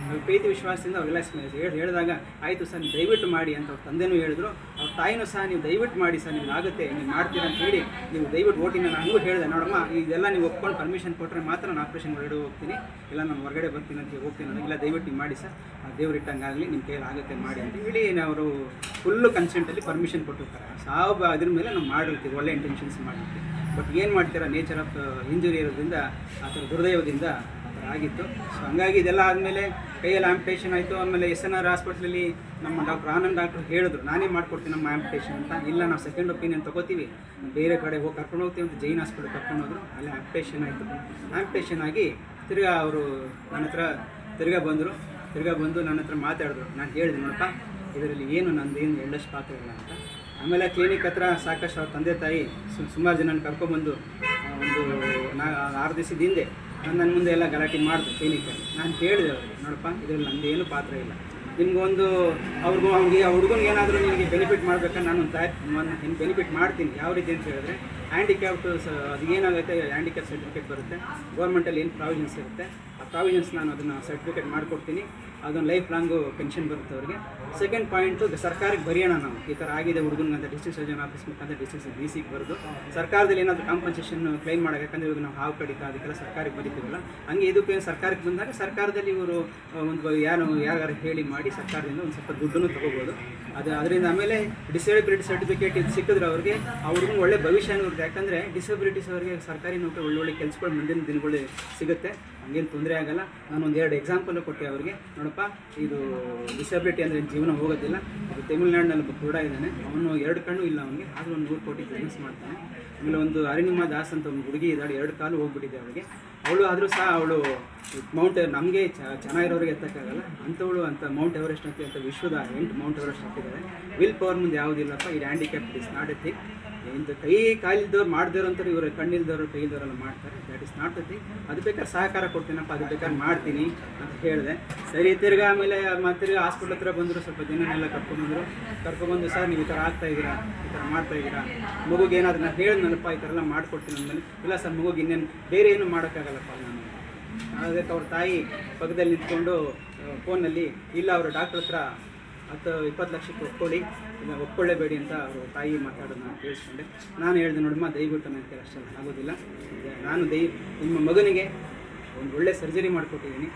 Speaker 2: ಪ್ರೀತಿ ವಿಶ್ವಾಸದಿಂದ ಅವ್ರಿಗೆಲ್ಲ ಹೇಳಿದಾಗ ಆಯಿತು ಸರ್ ನೀವು ದಯವಿಟ್ಟು ಮಾಡಿ ಅಂತ ಅವ್ರ ತಂದೆನೂ ಹೇಳಿದ್ರು, ಅವ್ರ ತಾಯಿನೂ ಸಹ ನೀವು ದಯವಿಟ್ಟು ಮಾಡಿ ಸರ್, ನಿಮ್ಗೆ ಆಗುತ್ತೆ, ನೀವು ಮಾಡ್ತೀರಾ ಅಂತ ಹೇಳಿ ನೀವು ದಯವಿಟ್ಟು ಓಟಿನ ನನಗೂ ಹೇಳಿದೆ, ನೋಡಮ್ಮ ಇದೆಲ್ಲ ನೀವು ಒಪ್ಕೊಂಡು ಪರ್ಮಿಷನ್ ಕೊಟ್ಟರೆ ಮಾತ್ರ ನಾನು ಆಪ್ರೇಷನ್ ಹೊರಗಡೆ ಹೋಗ್ತೀನಿ, ಇಲ್ಲ ನಾನು ಹೊರಗಡೆ ಬರ್ತೀನಿ ಅಂತ ಹೋಗ್ತೀನಿ ನನಗೆ, ಇಲ್ಲ ದಯವಿಟ್ಟು ನೀವು ಮಾಡಿ ಸರ್, ದೇವ್ರು ಇಟ್ಟಂಗಾಗಲಿ, ನಿಮ್ಮ ಕೈಯಲ್ಲಿ ಆಗುತ್ತೆ ಮಾಡಿ ಅಂತ ಹೇಳಿ ಅವರು ಫುಲ್ಲು ಕನ್ಸೆಂಟಲ್ಲಿ ಪರ್ಮಿಷನ್ ಕೊಟ್ಟಿರ್ತಾರೆ. ಸಾವು ಅದ್ರ ಮೇಲೆ ನಾವು ಮಾಡಿರ್ತೀವಿ, ಒಳ್ಳೆ ಇಂಟೆನ್ಷನ್ಸ್ ಮಾಡಿರ್ತೀವಿ. ಬಟ್ ಏನು ಮಾಡ್ತೀರಾ, ನೇಚರ್ ಆಫ್ ಇಂಜುರಿ ಇರೋದ್ರಿಂದ ಆ ಥರ ದುರ್ದೈವದಿಂದ ಆ ಥರ ಆಗಿತ್ತು. ಸೊ ಹಂಗಾಗಿ ಇದೆಲ್ಲ ಆದಮೇಲೆ ಕೈಯಲ್ಲಿ ಆಂಪಿಟೇಷನ್ ಆಯಿತು. ಆಮೇಲೆ SNR ಹಾಸ್ಪಿಟ್ಲಲ್ಲಿ ನಮ್ಮ ಡಾಕ್ಟರ್ ಆನಂದ್ ಡಾಕ್ಟ್ರು ಹೇಳಿದ್ರು, ನಾನೇ ಮಾಡ್ಕೊಡ್ತೀನಿ ನಮ್ಮ ಆಂಪಿಟೇಷನ್ ಅಂತ. ಇಲ್ಲ ನಾವು ಸೆಕೆಂಡ್ ಒಪಿನಿಯನ್ ತೊಗೋತೀವಿ, ಬೇರೆ ಕಡೆ ಹೋಗಿ ಕರ್ಕೊಂಡು ಹೋಗ್ತೀವಿ ಅಂತ ಜೈನ್ ಹಾಸ್ಪಿಟಲ್ ಕರ್ಕೊಂಡು ಹೋದ್ರು. ಅಲ್ಲಿ ಆಂಪಿಟೇಷನ್ ಆಯಿತು. ಆಂಪಿಟೇಷನ್ ಆಗಿ ತಿರ್ಗಾ ಅವರು ನನ್ನ ಹತ್ರ ತಿರ್ಗಾ ಬಂದು ನನ್ನ ಹತ್ರ ಮಾತಾಡಿದ್ರು. ನಾನು ಹೇಳಿದೆ, ನೋಡಪ್ಪ ಇದರಲ್ಲಿ ಏನು ನಂದೇನು ಎಳ್ಳಷ್ಟು ಪಾತ್ರ ಇಲ್ಲ ಅಂತ. ಆಮೇಲೆ ಕ್ಲಿನಿಕ್ ಹತ್ರ ಸಾಕಷ್ಟು ಅವ್ರ ತಂದೆ ತಾಯಿ ಸುಮಾರು ಜನನ ಕರ್ಕೊಂಬಂದು ಒಂದು 6 ದಿವಸದ ಹಿಂದೆ ನನ್ನ ಮುಂದೆ ಎಲ್ಲ ಗಲಾಟೆ ಮಾಡಿದ್ರು ಕ್ಲಿನಿಕಲ್ಲಿ. ನಾನು ಹೇಳಿದೆ ಅವ್ರಿಗೆ, ನೋಡಪ್ಪ ಇದರಲ್ಲಿ ನಂದೇನು ಪಾತ್ರ ಇಲ್ಲ, ನಿಮಗೊಂದು ಅವ್ರಿಗೂ ಅವ್ನಿಗೆ ಆ ಹುಡುಗನಿಗೆ ಏನಾದರೂ ನಿನಗೆ ಬೆನಿಫಿಟ್ ಮಾಡಬೇಕಾದ್ರೆ ನಾನು ಒಂದು ಬೆನಿಫಿಟ್ ಮಾಡ್ತೀನಿ. ಯಾವ ರೀತಿ ಅಂತ ಹೇಳಿದ್ರೆ, ಹ್ಯಾಂಡಿಕ್ಯಾಪ್ಟು ಅದು ಏನಾಗುತ್ತೆ, ಹ್ಯಾಂಡಿಕ್ಯಾಪ್ ಸರ್ಟಿಫಿಕೇಟ್ ಬರುತ್ತೆ, ಗೌರ್ಮೆಂಟಲ್ಲಿ ಏನು ಪ್ರಾವಿಷನ್ಸ್ ಇರುತ್ತೆ, ಆ ಪ್ರಾವಿಷನ್ಸ್ ನಾನು ಅದನ್ನು ಸರ್ಟಿಫಿಕೇಟ್ ಮಾಡಿಕೊಡ್ತೀನಿ, ಅದೊಂದು ಲೈಫ್ ಲಾಂಗು ಪೆನ್ಷನ್ ಬರುತ್ತೆ ಅವ್ರಿಗೆ. ಸೆಕೆಂಡ್ ಪಾಯಿಂಟು, ಸರ್ಕಾರಕ್ಕೆ ಬರೆಯೋಣ ನಾವು ಈ ಥರ ಆಗಿದೆ ಹುಡುಗನಿಗೆ ಅಂತ ಡಿಸ್ಟ್ರಿಕ್ಟ್ ಸರ್ಜನ್ ಆಫೀಸ್ ಮುಖಾಂತರ ಡಿಸ್ಟ್ರಿಕ್ಟ್ DC ಬರೆದು ಸರ್ಕಾರದಲ್ಲಿ ಏನಾದರೂ ಕಾಂಪನ್ಸೇಷನ್ ಕ್ಲೈಮ್ ಮಾಡೋಕೆ, ಯಾಕಂದರೆ ಇವಾಗ ನಾವು ಹಾವು ಕಡಿತ ಅದಕ್ಕೆಲ್ಲ ಸರ್ಕಾರಕ್ಕೆ ಬರೀತೀವಲ್ಲ, ಹಂಗೆ ಇದಕ್ಕೆ ಸರ್ಕಾರಕ್ಕೆ ಬಂದಾಗ ಸರ್ಕಾರದಲ್ಲಿ ಇವರು ಒಂದು ಯಾರು ಹೇಳಿ ಮಾಡಿ ಸರ್ಕಾರದಿಂದ ಒಂದು ಸ್ವಲ್ಪ ದುಡ್ಡನ್ನು ತೊಗೋಬೋದು. ಅದರಿಂದ ಆಮೇಲೆ ಡಿಸೇಬಿಲಿಟಿ ಸರ್ಟಿಫಿಕೇಟ್ ಇದು ಸಿಕ್ಕಿದ್ರೆ ಅವ್ರಿಗೆ ಆ ಹುಡುಗನ ಒಳ್ಳೆ ಭವಿಷ್ಯನೂ ಇರುತ್ತೆ. ಯಾಕಂದರೆ ಡಿಸಬಿಲಿಟೀಸ್ ಅವರಿಗೆ ಸರ್ಕಾರಿ ನೌಕರಿ ಒಳ್ಳೊಳ್ಳೆ ಕೆಲಸಗಳು ಮುಂದಿನ ದಿನಗಳು ಸಿಗುತ್ತೆ, ಹಂಗೇನು ತೊಂದರೆ ಆಗೋಲ್ಲ. ನಾನು 2 ಎಕ್ಸಾಂಪಲ್ಲು ಕೊಟ್ಟೆ ಅವ್ರಿಗೆ, ನೋಡಪ್ಪ ಇದು ಡಿಸಬಿಲಿಟಿ ಅಂದರೆ ಜೀವನ ಹೋಗೋದಿಲ್ಲ. ಅದು ತಮಿಳ್ನಾಡಿನಲ್ಲಿ ಒಬ್ಬ ಕೂಡ ಇದ್ದಾನೆ, ಅವನು 2 ಕಣ್ಣು ಇಲ್ಲ ಅವನಿಗೆ, ಆದರೂ ಒಂದು 100 ಕೋಟಿ ಬಿಸ್ನೆಸ್ ಮಾಡ್ತಾನೆ. ಆಮೇಲೆ ಒಂದು ಅರುಣಿಮಾ ದಾಸ್ ಅಂತ ಒಂದು ಹುಡುಗಿ ಇದ್ದಾಳೆ, 2 ಕಾಲು ಹೋಗ್ಬಿಟ್ಟಿದೆ ಅವಳಿಗೆ. ಅವಳು ಆದರೂ ಸಹ ಅವಳು ಮೌಂಟ್ ನಮಗೆ ಚೆನ್ನಾಗಿರೋರಿಗೆ ಎತ್ತಕ್ಕಾಗಲ್ಲ, ಅಂಥವಳು ಅಂತ ಮೌಂಟ್ ಎವರೆಸ್ಟ್ ಅಂತ ವಿಶ್ವದ 8 ಮೌಂಟ್ ಎವರೆಸ್ಟ್ ಹತ್ತಿದ್ದಾರೆ. ವಿಲ್ ಪವರ್ ಮುಂದೆ ಯಾವುದಿಲ್ಲಪ್ಪ, ಇದು handicap is not A thing. ಇಂಥ ಕಾಲಿಲ್ದವ್ರು ಮಾಡ್ದವ್ರು ಅಂತಾರೆ, ಇವರು ಕಣ್ಣಿಲ್ದವರು ಕೈಲ್ದವರೆಲ್ಲ ಮಾಡ್ತಾರೆ, that is not a thing. ಅದು ಬೇಕಾದ್ರೆ ಸಹಕಾರ ಕೊಡ್ತೀನಪ್ಪ, ಅದು ಬೇಕಾದ್ರೆ ಮಾಡ್ತೀನಿ ಅಂತ ಹೇಳಿದೆ. ಸರಿ, ತಿರ್ಗಿ ಆಮೇಲೆ ತಿರ್ಗಿ ಹಾಸ್ಪಿಟ್ಲ್ ಹತ್ರ ಬಂದರು, ಸ್ವಲ್ಪ ಜನನೆಲ್ಲ ಕರ್ಕೊಂಡ್ಬಂದು ಸರ್ ನೀವು ಈ ಥರ ಆಗ್ತಾಯಿದ್ದೀರಾ, ಈ ಥರ ಮಾಡ್ತಾಯಿದ್ದೀರಾ, ಮಗುಗೆ ಏನಾದರೂ ನಾನು ಹೇಳಿದ್ನಲ್ಲಪ್ಪ ಈ ಥರ ಎಲ್ಲ ಮಾಡಿಕೊಡ್ತೀನಿ ಅಂದಮೇಲೆ, ಇಲ್ಲ ಸರ್ ಮಗುಗೆ ಇನ್ನೇನು ಬೇರೆ ಏನು ಮಾಡೋಕ್ಕಾಗಲ್ಲಪ್ಪ ನಾನು. ಅದಕ್ಕೆ ಅವ್ರ ತಾಯಿ ಪಕ್ಕದಲ್ಲಿ ನಿಂತ್ಕೊಂಡು ಫೋನಲ್ಲಿ, ಇಲ್ಲ ಅವರು ಡಾಕ್ಟ್ರ್ ಹತ್ರ 10-20 ಲಕ್ಷಕ್ಕೆ ಒಪ್ಕೊಳ್ಳಿ, ಇಲ್ಲ ಒಪ್ಕೊಳ್ಳೇಬೇಡಿ ಅಂತ ಅವರು ತಾಯಿ ಮಾತಾಡೋದು ನಾನು ಕೇಳಿಸ್ಕೊಂಡೆ. ನಾನು ಹೇಳಿದೆ, ನೋಡಮ್ಮ ದಯವಿಟ್ಟು ನನಗೆ ಅಷ್ಟೆಲ್ಲ ಆಗೋದಿಲ್ಲ, ನಾನು ನಿಮ್ಮ ಮಗನಿಗೆ ಒಂದು ಒಳ್ಳೆ ಸರ್ಜರಿ ಮಾಡಿಕೊಟ್ಟಿದ್ದೀನಿ,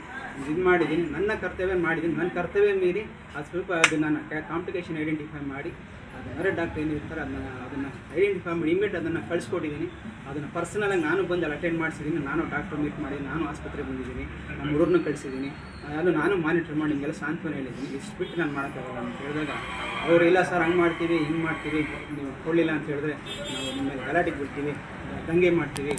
Speaker 2: ಇದು ಮಾಡಿದ್ದೀನಿ, ನನ್ನ ಕರ್ತವ್ಯ ಮಾಡಿದ್ದೀನಿ, ನನ್ನ ಕರ್ತವ್ಯ ಮೀರಿ ಅದು ಸ್ವಲ್ಪ ಅದನ್ನು ಕಾಂಪ್ಲಿಕೇಶನ್ ಐಡೆಂಟಿಫೈ ಮಾಡಿ ಅದು ಡಾಕ್ಟರ್ ಏನು ಇರ್ತಾರೆ ಅದನ್ನು ಐಡೆಂಟಿಫೈ ಮಾಡಿ ಇಮಿಡಿಯೇಟ್ ಅದನ್ನು ಕಳಿಸ್ಕೊಟ್ಟಿದ್ದೀನಿ. ಅದನ್ನು ಪರ್ಸನಲಾಗಿ ನಾನು ಬಂದು ಅಲ್ಲಿ ಅಟೆಂಡ್ ಮಾಡಿಸಿದ್ದೀನಿ, ನಾನು ಡಾಕ್ಟ್ರ್ ಮೀಟ್ ಮಾಡಿ ನಾನು ಆಸ್ಪತ್ರೆಗೆ ಬಂದಿದ್ದೀನಿ, ನಮ್ಮ ಹುಡುಗರನ್ನ ಕಳಿಸಿದ್ದೀನಿ, ಅದು ನಾನು ಮಾನಿಟರ್ ಮಾಡಿ ನಿಮಗೆಲ್ಲ ಸಾಂತ್ವನ ಹೇಳಿದ್ದೀನಿ. ಇಷ್ಟು ಬಿಟ್ಟು ನಾನು ಮಾಡೋಕ್ಕಾಗಲ್ಲ ಅಂತ ಹೇಳಿದಾಗ ಅವರು, ಇಲ್ಲ ಸರ್ ಹಂಗೆ ಮಾಡ್ತೀವಿ ಹಿಂಗೆ ಮಾಡ್ತೀವಿ, ನೀವು ಕೊಡಲಿಲ್ಲ ಅಂತ ಹೇಳಿದ್ರೆ ನಾವು ನಿಮ್ಮ ಮೇಲೆ ಗಲಾಟೆಗೆ ಬಿಡ್ತೀವಿ, ದಂಗೆ ಮಾಡ್ತೀವಿ,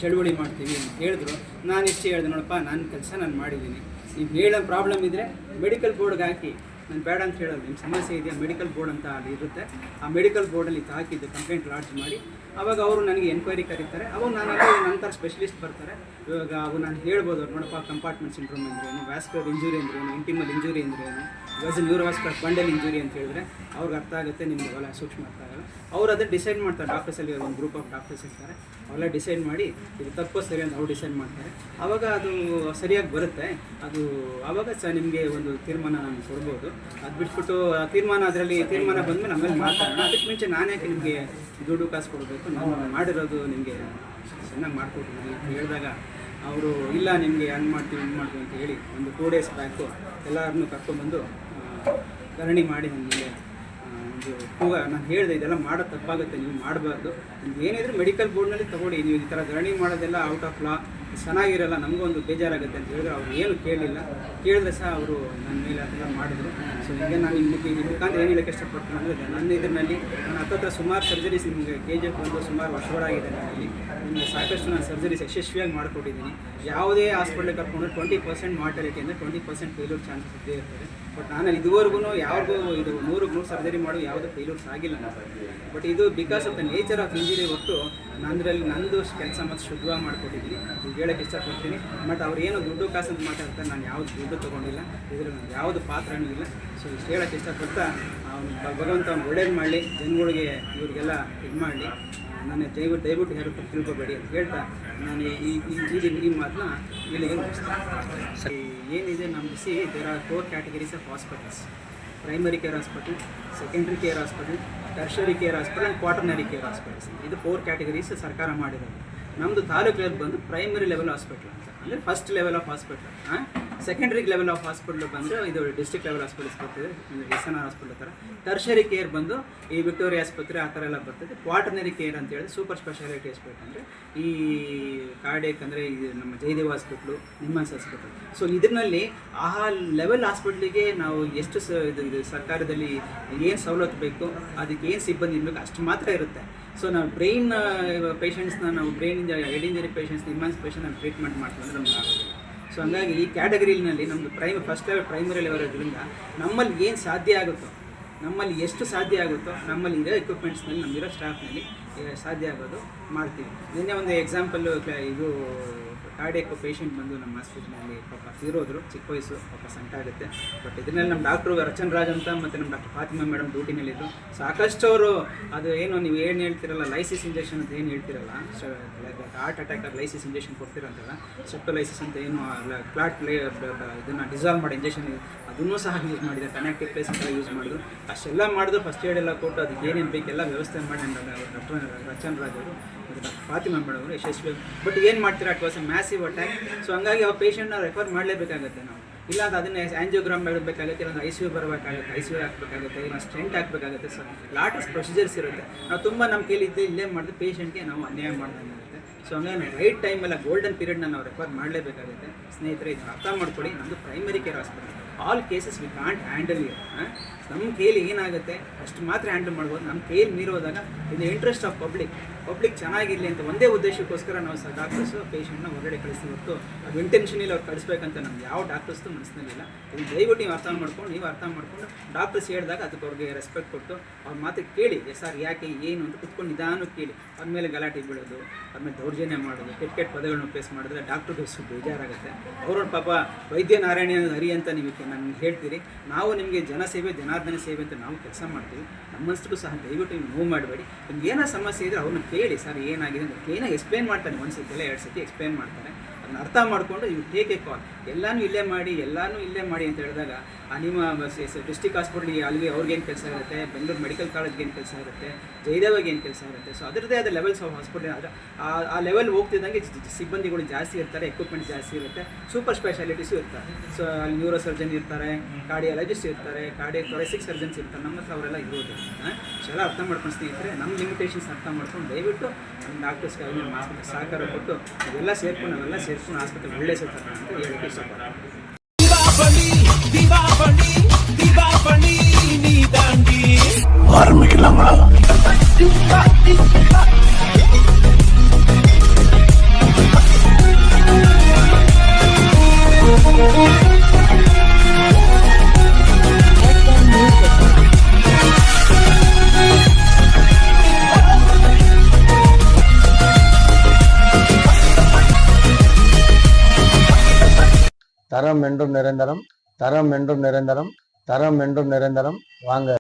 Speaker 2: ಚಳುವಳಿ ಮಾಡ್ತೀವಿ ಅಂತ ಹೇಳಿದ್ರು. ನಾನು ಇಷ್ಟು ಹೇಳಿದೆ, ನೋಡಪ್ಪ ನನ್ನ ಕೆಲಸ ನಾನು ಮಾಡಿದ್ದೀನಿ, ನೀವು ಹೇಳೋ ಪ್ರಾಬ್ಲಮ್ ಇದ್ದರೆ ಮೆಡಿಕಲ್ ಬೋರ್ಡ್ಗೆ ಹಾಕಿ, ನಾನು ಬೇಡ ಅಂತ ಹೇಳೋದು, ನಿಮ್ಮ ಸಮಸ್ಯೆ ಇದೆಯಾ ಮೆಡಿಕಲ್ ಬೋರ್ಡ್ ಅಂತ ಅಲ್ಲಿ ಇರುತ್ತೆ, ಆ ಮೆಡಿಕಲ್ ಬೋರ್ಡಲ್ಲಿ ಹಾಕಿದ್ದು ಕಂಪ್ಲೇಂಟ್ ಲಾಡ್ಜ್ ಮಾಡಿ, ಆವಾಗ ಅವರು ನನಗೆ ಎನ್ಕ್ವೈರಿ ಕರೀತಾರೆ, ಅವಾಗ ನಾನು ಅಲ್ಲಿ ನಂತರ ಸ್ಪೆಷಲಿಸ್ಟ್ ಬರ್ತಾರೆ. ಇವಾಗ ಅವು ನಾನು ಹೇಳ್ಬೋದು, ನೋಡಪ್ಪ ಕಂಪಾರ್ಟ್ಮೆಂಟ್ ಸಿಂಡ್ರೋಮ್ ಅಂದ್ರೇನು, ವ್ಯಾಸ್ಕ್ಯುಲರ್ ಇಂಜುರಿ ಅಂದ್ರೇನು, ಇಂಟಿಮಲ್ ಇಂಜುರಿ ಅಂದ್ರೇನು, ಇವಾಗ ನ್ಯೂರೋವಾಸ್ಕ್ಯುಲರ್ ಬಂಡಲ್ ಇಂಜುರಿ ಅಂತ ಹೇಳಿದ್ರೆ ಅವ್ರಿಗೆ ಅರ್ಥ ಆಗುತ್ತೆ, ನಿಮ್ಗೆ ಅವೆಲ್ಲ ಸೂಕ್ಷ್ಮ ಅರ್ಥ ಆಗಲ್ಲ. ಅವ್ರು ಅದನ್ನು ಡಿಸೈಡ್ ಮಾಡ್ತಾರೆ, ಡಾಕ್ಟರ್ಸಲ್ಲಿ ಒಂದು ಗ್ರೂಪ್ ಆಫ್ ಡಾಕ್ಟರ್ಸ್ ಇರ್ತಾರೆ, ಅವೆಲ್ಲ ಡಿಸೈಡ್ ಮಾಡಿ ಇದು ತಪ್ಪು ಸರಿ ಅಂತ ಅವ್ರು ಡಿಸೈಡ್ ಮಾಡ್ತಾರೆ. ಆವಾಗ ಅದು ಸರಿಯಾಗಿ ಬರುತ್ತೆ, ಅದು ಆವಾಗ ನಿಮಗೆ ಒಂದು ತೀರ್ಮಾನ ನಾನು ಕೊಡ್ಬೋದು. ಅದು ಬಿಟ್ಬಿಟ್ಟು ತೀರ್ಮಾನ ಬಂದಮೇಲೆ ನಮ್ಮಲ್ಲಿ ಮಾತಾಡೋಣ. ಅದಕ್ಕೆ ಮುಂಚೆ ನಾನು ಯಾಕೆ ನಿಮಗೆ ದುಡ್ಡು ಕಾಸು ಕೊಡಬೇಕು, ನಾನು ಮಾಡಿರೋದು ನಿಮಗೆ ಚೆನ್ನಾಗಿ ಮಾಡಿಕೊಟ್ಟಿದ್ದೀನಿ ಅಂತ ಹೇಳಿದಾಗ ಅವರು, ಇಲ್ಲ ನಿಮಗೆ ಹಂಗೆ ಮಾಡ್ತೀವಿ ಹಿಂಗೆ ಮಾಡ್ತೀವಿ ಅಂತ ಹೇಳಿ ಒಂದು 2 ಡೇಸ್ ಬ್ಯಾಕು ಎಲ್ಲರನ್ನೂ ಕರ್ಕೊಂಡ್ಬಂದು ಧರಣಿ ಮಾಡಿ ನನಗೆ ಒಂದು ನಾನು ಹೇಳಿದೆ, ಇದೆಲ್ಲ ಮಾಡೋದು ತಪ್ಪಾಗುತ್ತೆ, ನೀವು ಮಾಡಬಾರ್ದು, ನಿಮ್ಗೆ ಏನಿದ್ರು ಮೆಡಿಕಲ್ ಬೋರ್ಡ್ನಲ್ಲಿ ತೊಗೊಳ್ಳಿ, ನೀವು ಈ ಥರ ಧರಣಿ ಮಾಡೋದೆಲ್ಲ ಔಟ್ ಆಫ್ ಲಾ, ಚೆನ್ನಾಗಿರಲ್ಲ, ನಮಗೊಂದು ಬೇಜಾರಾಗುತ್ತೆ ಅಂತ ಹೇಳಿದ್ರೆ ಅವ್ರು ಏನು ಕೇಳಿದ್ರೆ ಸಹ ಅವರು ನನ್ನ ಮೇಲೆ ಅದೆಲ್ಲ ಮಾಡಿದ್ರು. ಸೊ ಈಗ ನಾನು ಈ ಮುಖಾಂತರ ಏನು ಹೇಳೋಕ್ಕೆ ಇಷ್ಟಪಡ್ತೀನಿ ಅಂದರೆ, ನನ್ನ ಇದರಲ್ಲಿ ನಾನು ಹತ್ತತ್ರ ಸುಮಾರು ಸರ್ಜರೀಸ್ ನಿಮಗೆ KGF ಬಂದು ಸುಮಾರು ವರ್ಷಗಳಾಗಿದೆ, ನನ್ನಲ್ಲಿ ನಿಮಗೆ ಸಾಕಷ್ಟು ನಾನು ಸರ್ಜರೀಸ್ ಯಶಸ್ವಿಯಾಗಿ ಮಾಡಿಕೊಟ್ಟಿದ್ದೀನಿ. ಯಾವುದೇ ಹಾಸ್ಪಿಟ್ಲಿಗೆ ಕರ್ಕೊಂಡು 20% ಮಾರ್ಟಾಲಿಟಿ ಅಂದರೆ 20% ಫೇಲ್ಯೂರ್ ಚಾನ್ಸಸ್ ಇದ್ದೇ ಇರ್ತದೆ. ಬಟ್ ನಾನು ಇದುವರೆಗೂ ಯಾರಿಗೂ ಇದು 100 ಸರ್ಜರಿ ಮಾಡೋ ಯಾವುದೂ ಫೇಲ್ಯೂರ್ಸ್ ಆಗಿಲ್ಲ ನಾನು. ಬಟ್ ಇದು because of the nature of injury ಹೊರತು ನಂದು ಕೆಲಸ ಮತ್ತು ಶುದ್ಧವಾಗಿ ಮಾಡಿಕೊಟ್ಟಿದ್ದೀನಿ, ಈಗ ಹೇಳೋಕ್ಕೆ ಇಷ್ಟಪಡ್ತೀನಿ. ಬಟ್ ಅವ್ರು ಏನು ದುಡ್ಡು ಕಾಸು ಅಂತ ಮಾತಾಡ್ತಾರೆ, ನಾನು ಯಾವುದು ದುಡ್ಡು ತೊಗೊಂಡಿಲ್ಲ, ಇದ್ರಲ್ಲಿ ನಾನು ಯಾವುದು ಪಾತ್ರನೂ ಇಲ್ಲ. ಸೊ ಇಷ್ಟು ಹೇಳೋಕ್ಕೆ ಇಷ್ಟಪಡ್ತಾ ಭಗವಂತ ಅವ್ನು ಒಳ್ಳೇದು ಮಾಡಲಿ, ಜನಗಳಿಗೆ ಇವ್ರಿಗೆಲ್ಲ ಇದು ಮಾಡಲಿ. ನಾನು ದಯವಿಟ್ಟು ಯಾರು ತಿಳ್ಕೊಬೇಡಿ ಅಂತ ಹೇಳ್ತಾ ನಾನು ಈ ಮಾತನ್ನ ಇಲ್ಲಿಗೆ ಮುಗಿಸ್ತೀನಿ. ಏನಿದೆ ನಮ್ದು there are 4 categories of hospitals: primary care hospital, secondary care hospital, tertiary care hospital and quaternary care hospitals. ಇದು 4 categories ಸರ್ಕಾರ ಮಾಡಿರೋದು. ನಮ್ಮದು ತಾಲೂಕಲ್ಲಿ ಬಂದು ಪ್ರೈಮರಿ ಲೆವೆಲ್ ಹಾಸ್ಪಿಟಲ್ ಅಂತ, ಅಂದರೆ first level of hospital. Secondary level of hospital ಬಂದು ಇದು ಡಿಸ್ಟ್ರಿಕ್ಟ್ ಲೆವೆಲ್ ಹಾಸ್ಪಿಟಲ್ಸ್ ಬರ್ತದೆ, SNR ಹಾಸ್ಪಿಟಲ್ ಥರ. ಟರ್ಷರಿ ಕೇರ್ ಬಂದು ಈ ವಿಕ್ಟೋರಿಯಾ ಆಸ್ಪತ್ರೆ ಆ ಥರ ಎಲ್ಲ ಬರ್ತದೆ. ಕ್ವಾಟರ್ನರಿ ಕೇರ್ ಅಂತ ಹೇಳಿ ಸೂಪರ್ ಸ್ಪೆಷಾಲಿಟಿ ಹಾಸ್ಪಿಟಲ್ ಅಂದರೆ ಈ ಕಾರ್ಡಿಯಕ್, ಅಂದರೆ ಇದು ನಮ್ಮ ಜಯದೇವ ಹಾಸ್ಪಿಟ್ಲು, ನಿಮ್ಮನ್ಸ್ ಹಾಸ್ಪಿಟಲ್. ಸೊ ಇದರಲ್ಲಿ ಆ ಲೆವೆಲ್ ಹಾಸ್ಪಿಟ್ಲಿಗೆ ನಾವು ಎಷ್ಟು ಇದು ಸರ್ಕಾರದಲ್ಲಿ ಏನು ಸವಲತ್ತು ಬೇಕು, ಅದಕ್ಕೆ ಏನು ಸಿಬ್ಬಂದಿ ಇರಬೇಕು ಅಷ್ಟು ಮಾತ್ರ ಇರುತ್ತೆ. ಸೊ ನಾವು ಬ್ರೈನ್ ಪೇಷಂಟ್ಸ್ನ, ನಾವು ಬ್ರೈನ್ ಹೆಡ್ ಇಂಜರಿ ಪೇಷಂಟ್ಸ್, ನಿಮ್ಮನ್ಸ್ ಪೇಷಂಟ್ ನಾವು ಟ್ರೀಟ್ಮೆಂಟ್ ಮಾಡ್ತೀವಿ ಅಂದರೆ ನಮ್ಗೆ ಆಗೋದಿಲ್ಲ. ಸೊ ಹಂಗಾಗಿ ಈ ಕ್ಯಾಟಗರಿನಲ್ಲಿ ನಮ್ಮದು ಫಸ್ಟ್ ಲೆವೆಲ್ ಪ್ರೈಮರಿ ಲೆವೆಲ್ ಇರೋದ್ರಿಂದ ನಮ್ಮಲ್ಲಿ ಏನು ಸಾಧ್ಯ ಆಗುತ್ತೋ, ನಮ್ಮಲ್ಲಿ ಎಷ್ಟು ಸಾಧ್ಯ ಆಗುತ್ತೋ, ನಮ್ಮಲ್ಲಿ ಇರೋ ಎಕ್ವಿಪ್ಮೆಂಟ್ಸ್ನಲ್ಲಿ, ನಮ್ಮಿರೋ ಸ್ಟಾಫ್ನಲ್ಲಿ ಸಾಧ್ಯ ಆಗೋದು ಮಾಡ್ತೀವಿ. ನಿನ್ನೆ ಒಂದು ಎಕ್ಸಾಂಪಲ್ಲು, ಇದು ಕಾರ್ಡಿಯಕ್ ಪೇಷಂಟ್ ಬಂದು ನಮ್ಮ ಹಾಸ್ಪಿಟ್ಲಲ್ಲಿ ಪಾಪ ತೀರೋದ್ರು, ಚಿಕ್ಕ ವಯಸ್ಸು, ಪಾಪ ಸಂಕಟ ಆಗುತ್ತೆ. ಬಟ್ ಇದರಲ್ಲಿ ನಮ್ಮ ಡಾಕ್ಟ್ರು ರಚನ್ ರಾಜ್ ಅಂತ ಮತ್ತು ನಮ್ಮ ಡಾಕ್ಟರ್ ಫಾತಿಮಾ ಮೇಡಮ್ ಡ್ಯೂಟಿನಲ್ಲಿದ್ದು ಸಾಕಷ್ಟು ಅವರು ಅದು ಏನು ನೀವು ಏನು ಹೇಳ್ತಿರಲ್ಲ, ಲೈಸಿಸ್ ಇಂಜೆಕ್ಷನ್ ಅಂತ ಏನು ಹೇಳ್ತಿರಲ್ಲ, ಹಾರ್ಟ್ ಅಟ್ಯಾಕ್ ಲೈಸಿಸ್ ಇಂಜೆಕ್ಷನ್ ಕೊಡ್ತಿರಂತಲ್ಲ, ಸೆಪ್ಟೋಲೈಸಿಸ್ ಅಂತ ಏನು ಕ್ಲಾಟ್ ಇದನ್ನು ಡಿಸಾಲ್ವ್ ಮಾಡಿ ಇಂಜೆಕ್ಷನ್, ಅದನ್ನೂ ಸಹ ಯೂಸ್ ಮಾಡಿದ್ದಾರೆ. ಕನೆಕ್ಟಿವ್ ಪ್ಲೇಸ್ ಅಂತ ಯೂಸ್ ಮಾಡಿದ್ರು. ಅಷ್ಟೆಲ್ಲ ಮಾಡಿದ್ರು, ಫಸ್ಟ್ ಏಡ್ ಎಲ್ಲ ಕೊಟ್ಟು ಅದಕ್ಕೆ ಏನೇನು ಬೇಕೆಲ್ಲ ವ್ಯವಸ್ಥೆ ಮಾಡಿ ಡಾಕ್ಟರ್ ರಚನ್ ರಾಜ್ ಅವರು ಮತ್ತು ಡಾಕ್ಟರ್ ಫಾತಿಮಾ ಮೇಡಮ್ ಅವರು ಯಶಸ್ವಿ. ಬಟ್ ಏನು ಮಾಡ್ತೀರಾ, at was A massive attack. So ಹಂಗಾಗಿ ಆ ಪೇಷಂಟ್ನ ರೆಫರ್ ಮಾಡಲೇಬೇಕಾಗುತ್ತೆ ನಾವು. ಇಲ್ಲ ಅಂತ ಅದನ್ನೇ ಆ್ಯಂಜಿಯೋಗ್ರಾಮ್ ಮಾಡಬೇಕಾಗುತ್ತೆ, ಇಲ್ಲ ICU ಬರಬೇಕಾಗುತ್ತೆ, ICU ಹಾಕಬೇಕಾಗುತ್ತೆ, ಇಲ್ಲ ಸ್ಟೆಂಟ್ ಹಾಕಬೇಕಾಗುತ್ತೆ. ಸೊ ಲಾಟಸ್ ಪ್ರೊಸೀಜರ್ಸ್ ಇರುತ್ತೆ. ನಾವು ತುಂಬ ನಮ್ಮ ಕೈಲಿದ್ದು ಇಲ್ಲೇ ಮಾಡಿದ್ರೆ ಪೇಷಂಟ್ಗೆ ನಾವು ಅನ್ಯಾಯ ಮಾಡ್ದಂಗೆ ಆಗುತ್ತೆ. ಸೊ ಹಂಗಾಗಿ ರೈಟ್ ಟೈಮೆಲ್ಲ ಗೋಲ್ಡನ್ ಪೀರಿಯಡ್ನ ನಾವು ರೆಫರ್ ಮಾಡಲೇಬೇಕಾಗುತ್ತೆ. ಸ್ನೇಹಿತರೆ, ಇದು ಅರ್ಥ ಮಾಡ್ಕೊಳ್ಳಿ. ನಮ್ಮದು primary care hospital, all cases we can't handle here. ನಮ್ಮ ಕೈಲಿ ಏನಾಗುತ್ತೆ ಅಷ್ಟು ಮಾತ್ರ ಹ್ಯಾಂಡಲ್ ಮಾಡ್ಬೋದು. ನಮ್ಮ ಕೈಲಿ ಮೀರೋದಾಗ in the interest of public ಚೆನ್ನಾಗಿರಲಿ ಅಂತ ಒಂದೇ ಉದ್ದೇಶಕ್ಕೋಸ್ಕರ ನಾವು ಡಾಕ್ಟರ್ಸು ಪೇಷಂಟ್ನ ಹೊರಗಡೆ ಕಳಿಸ್ತೀವಿ ಹೊರತು ಅದು ಇಂಟೆನ್ಷನಿಲ್ಲ ಅವ್ರು ಕಳಿಸ್ಬೇಕಂತ ನಮ್ಗೆ ಯಾವ ಡಾಕ್ಟರ್ಸ್ದು ಮನಸ್ಸಿನಲ್ಲಿಲ್ಲ. ಇದನ್ನು ದಯವಿಟ್ಟು ನೀವು ಅರ್ಥ ಮಾಡ್ಕೊಂಡು ಡಾಕ್ಟರ್ಸ್ ಹೇಳಿದಾಗ ಅದಕ್ಕೆ ಅವ್ರಿಗೆ ರೆಸ್ಪೆಕ್ಟ್ ಕೊಟ್ಟು ಅವ್ರ ಮಾತಿಗೆ ಕೇಳಿ, ಸರ್ ಯಾಕೆ ಏನು ಅಂತ ಕುತ್ಕೊಂಡು ನಿಧಾನಕ್ಕೆ ಕೇಳಿ. ಆದಮೇಲೆ ಗಲಾಟೆ ಬೀಳೋದು, ಆದಮೇಲೆ ದೌರ್ಜನ್ಯ ಮಾಡೋದು, ಕೆಟ್ಟ ಪದಗಳನ್ನು ಫೇಸ್ ಮಾಡಿದ್ರೆ ಡಾಕ್ಟ್ರಿಗೆ ಬೇಜಾರಾಗುತ್ತೆ. ಅವ್ರ ಪಾಪ ವೈದ್ಯ ನಾರಾಯಣ ಹರಿ ಅಂತ ನೀವು ನನಗೆ ಹೇಳ್ತೀರಿ. ನಾವು ನಿಮಗೆ ಜನಸೇವೆ, ಜನಾರ್ದನ ಸೇವೆ ಅಂತ ನಾವು ಕೆಲಸ ಮಾಡ್ತೀವಿ. ನಮ್ಮಷ್ಟು ಸಹ ದಯವಿಟ್ಟು ನೀವು ಮೂವ್ ಮಾಡಬೇಡಿ. ನಿಮ್ಗೆ ಏನೋ ಸಮಸ್ಯೆ ಇದ್ದರೆ ಅವ್ರನ್ನ ಕೇಳಿ, ಸರ್ ಏನಾಗಿದೆ ಅಂತ ಏನೋ ಎಕ್ಸ್ಪ್ಲೇನ್ ಮಾಡ್ತಾನೆ. ಒಂದು ಸತಿ ಎಲ್ಲ 2 ಸತಿ ಎಕ್ಸ್ಪ್ಲೇನ್ ಮಾಡ್ತಾರೆ. ಅದನ್ನ ಅರ್ಥ ಮಾಡಿಕೊಂಡು ಯು ಟೇಕ್ ಎ ಕಾಲ್. ಎಲ್ಲನೂ ಇಲ್ಲೇ ಮಾಡಿ ಅಂತ ಹೇಳಿದಾಗ ನಿಮ್ಮ ಡಿಸ್ಟ್ರಿಕ್ಟ್ ಹಾಸ್ಪಿಟ್ಲಿಗೆ ಅಲ್ಲಿಗೆ ಅವ್ರಿಗೇನು ಕೆಲಸ ಇರುತ್ತೆ, ಬೆಂಗಳೂರು ಮೆಡಿಕಲ್ ಕಾಲೇಜ್ಗೆ ಏನು ಕೆಲಸ ಇರುತ್ತೆ, ಜಯದೇವಗೆ ಏನು ಕೆಲಸ ಇರುತ್ತೆ. ಸೊ ಅದರದ್ದೇ ಆದ ಲೆವೆಲ್ಸ್ ಆಫ್ ಹಾಸ್ಪಿಟಲ್. ಆದರೆ ಆ ಲೆವೆಲ್ ಹೋಗ್ತಿದ್ದಂಗೆ ಸಿಬ್ಬಂದಿಗಳು ಜಾಸ್ತಿ ಇರ್ತಾರೆ, ಎಕ್ವಿಪ್ಮೆಂಟ್ ಜಾಸ್ತಿ ಇರುತ್ತೆ, ಸೂಪರ್ ಸ್ಪೆಷಾಲಿಟೀಸು ಇರ್ತಾರೆ. ಸೊ ಅಲ್ಲಿ ನ್ಯೂರೋ ಸರ್ಜನ್ ಇರ್ತಾರೆ, ಕಾರ್ಡಿಯಾಲಜಿಸ್ಟ್ ಇರ್ತಾರೆ, ಥೊರೆಸಿಕ್ ಸರ್ಜನ್ಸ್ ಇರ್ತಾರೆ. ನಮ್ಮ ಹತ್ರ ಅವರೆಲ್ಲ ಇರೋದು. ಎಲ್ಲ ಅರ್ಥ ಮಾಡ್ಕೊಂಡು ಸ್ನೇಹಿತರೆ, ನಮ್ಮ ಲಿಮಿಟೇಷನ್ಸ್ ಅರ್ಥ ಮಾಡ್ಕೊಂಡು ದಯವಿಟ್ಟು ನಮ್ಮ ಡಾಕ್ಟರ್ಸ್ಗೆ ಹಾಸ್ಪಿಟಲ್ ಸಹಕಾರ ಕೊಟ್ಟು ನಾವೆಲ್ಲ ಸೇರ್ಕೊಂಡು ಹಾಸ್ಪಿಟಲ್ ಒಳ್ಳೆ ಸೇರ್ತಾರೆ ಅಂತ ಹೇಳಕ್ಕೆ ಇಷ್ಟಪಡ್ತೀನಿ.
Speaker 1: தரம் என்றும் நிரந்தரம் வாங்க.